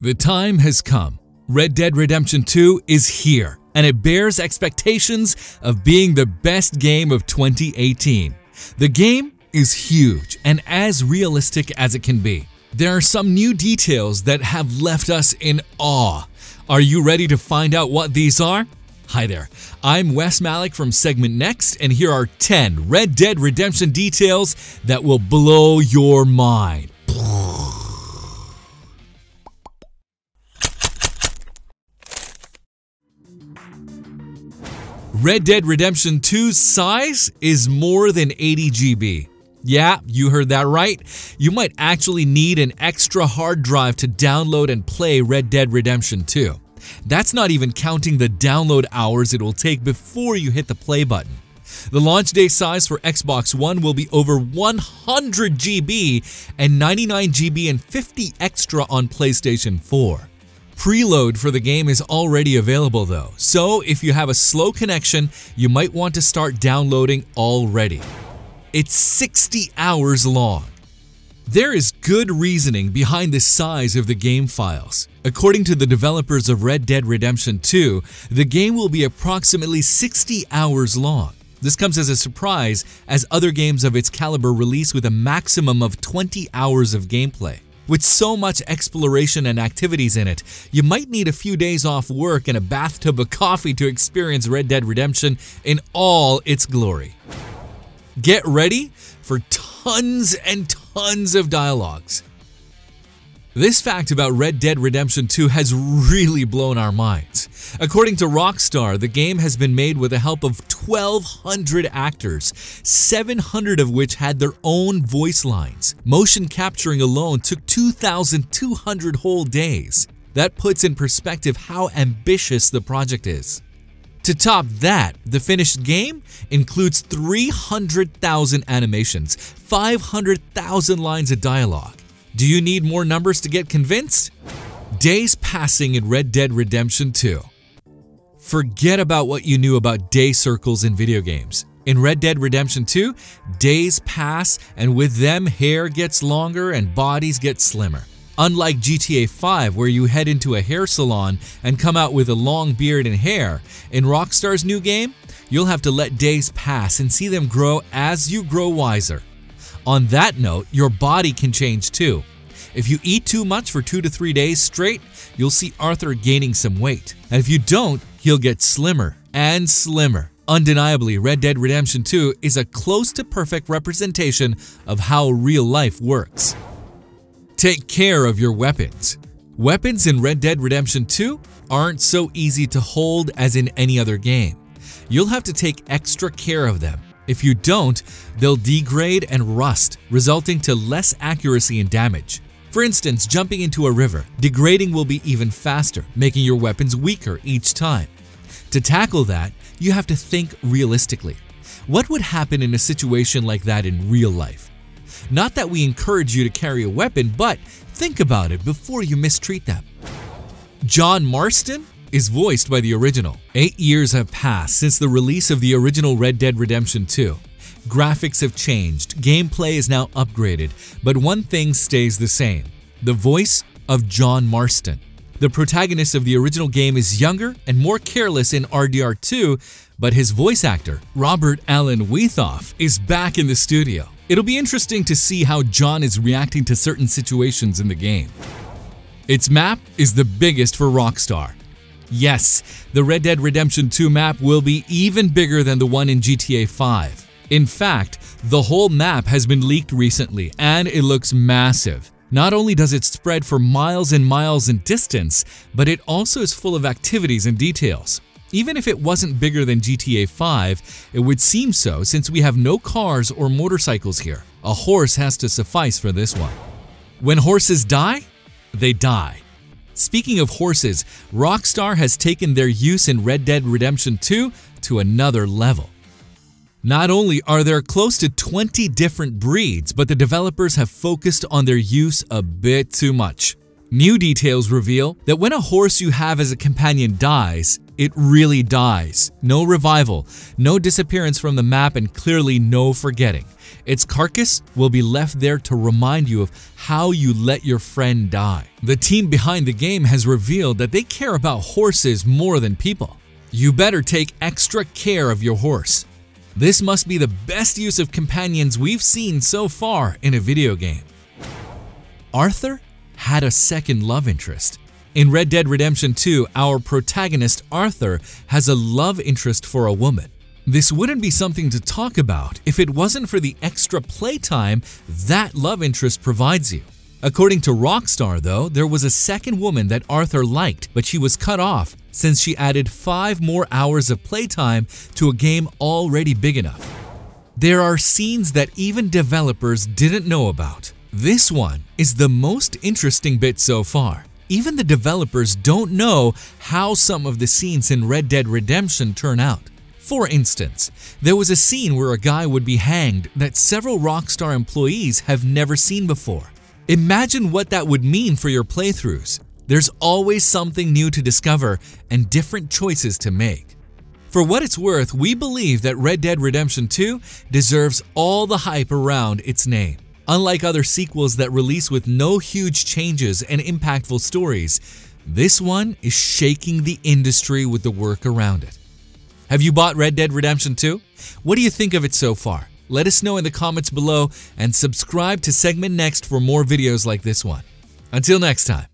The time has come. Red Dead Redemption 2 is here, and it bears expectations of being the best game of 2018. The game is huge and as realistic as it can be. There are some new details that have left us in awe. Are you ready to find out what these are? Hi there, I'm Wes Malik from Segment Next, and here are 10 Red Dead Redemption details that will blow your mind. Red Dead Redemption 2's size is more than 80 GB. Yeah, you heard that right. You might actually need an extra hard drive to download and play Red Dead Redemption 2. That's not even counting the download hours it will take before you hit the play button. The launch day size for Xbox One will be over 100 GB and 99 GB and 50 extra on PlayStation 4. Preload for the game is already available though, so if you have a slow connection, you might want to start downloading already. It's 60 hours long. There is good reasoning behind the size of the game files. According to the developers of Red Dead Redemption 2, the game will be approximately 60 hours long. This comes as a surprise as other games of its caliber release with a maximum of 20 hours of gameplay. With so much exploration and activities in it, you might need a few days off work and a bathtub of coffee to experience Red Dead Redemption in all its glory. Get ready for tons and tons of dialogues. This fact about Red Dead Redemption 2 has really blown our minds. According to Rockstar, the game has been made with the help of 1,200 actors, 700 of which had their own voice lines. Motion capturing alone took 2,200 whole days. That puts in perspective how ambitious the project is. To top that, the finished game includes 300,000 animations, 500,000 lines of dialogue. Do you need more numbers to get convinced? Days passing in Red Dead Redemption 2. Forget about what you knew about day circles in video games. In Red Dead Redemption 2, days pass and with them hair gets longer and bodies get slimmer. Unlike GTA 5 where you head into a hair salon and come out with a long beard and hair, in Rockstar's new game, you'll have to let days pass and see them grow as you grow wiser. On that note, your body can change too. If you eat too much for 2 to 3 days straight, you'll see Arthur gaining some weight. And if you don't, he'll get slimmer and slimmer. Undeniably, Red Dead Redemption 2 is a close to perfect representation of how real life works. Take care of your weapons. Weapons in Red Dead Redemption 2 aren't so easy to hold as in any other game. You'll have to take extra care of them. If you don't, they'll degrade and rust, resulting to less accuracy and damage. For instance, jumping into a river, degrading will be even faster, making your weapons weaker each time. To tackle that, you have to think realistically. What would happen in a situation like that in real life? Not that we encourage you to carry a weapon, but think about it before you mistreat them. John Marston is voiced by the original. 8 years have passed since the release of the original Red Dead Redemption 2. Graphics have changed, gameplay is now upgraded, but one thing stays the same: the voice of John Marston. The protagonist of the original game is younger and more careless in RDR2, but his voice actor, Robert Allen Weathoff, is back in the studio. It'll be interesting to see how John is reacting to certain situations in the game. Its map is the biggest for Rockstar. Yes, the Red Dead Redemption 2 map will be even bigger than the one in GTA 5. In fact, the whole map has been leaked recently and it looks massive. Not only does it spread for miles and miles in distance, but it also is full of activities and details. Even if it wasn't bigger than GTA 5, it would seem so since we have no cars or motorcycles here. A horse has to suffice for this one. When horses die, they die. Speaking of horses, Rockstar has taken their use in Red Dead Redemption 2 to another level. Not only are there close to 20 different breeds, but the developers have focused on their use a bit too much. New details reveal that when a horse you have as a companion dies, it really dies. No revival, no disappearance from the map, and clearly no forgetting. Its carcass will be left there to remind you of how you let your friend die. The team behind the game has revealed that they care about horses more than people. You better take extra care of your horse. This must be the best use of companions we've seen so far in a video game. Arthur had a second love interest. In Red Dead Redemption 2, our protagonist Arthur has a love interest for a woman. This wouldn't be something to talk about if it wasn't for the extra playtime that love interest provides you. According to Rockstar, though, there was a second woman that Arthur liked, but she was cut off since she added 5 more hours of playtime to a game already big enough. There are scenes that even developers didn't know about. This one is the most interesting bit so far. Even the developers don't know how some of the scenes in Red Dead Redemption turn out. For instance, there was a scene where a guy would be hanged that several Rockstar employees have never seen before. Imagine what that would mean for your playthroughs. There's always something new to discover and different choices to make. For what it's worth, we believe that Red Dead Redemption 2 deserves all the hype around its name. Unlike other sequels that release with no huge changes and impactful stories, this one is shaking the industry with the work around it. Have you bought Red Dead Redemption 2? What do you think of it so far? Let us know in the comments below and subscribe to Segment Next for more videos like this one. Until next time.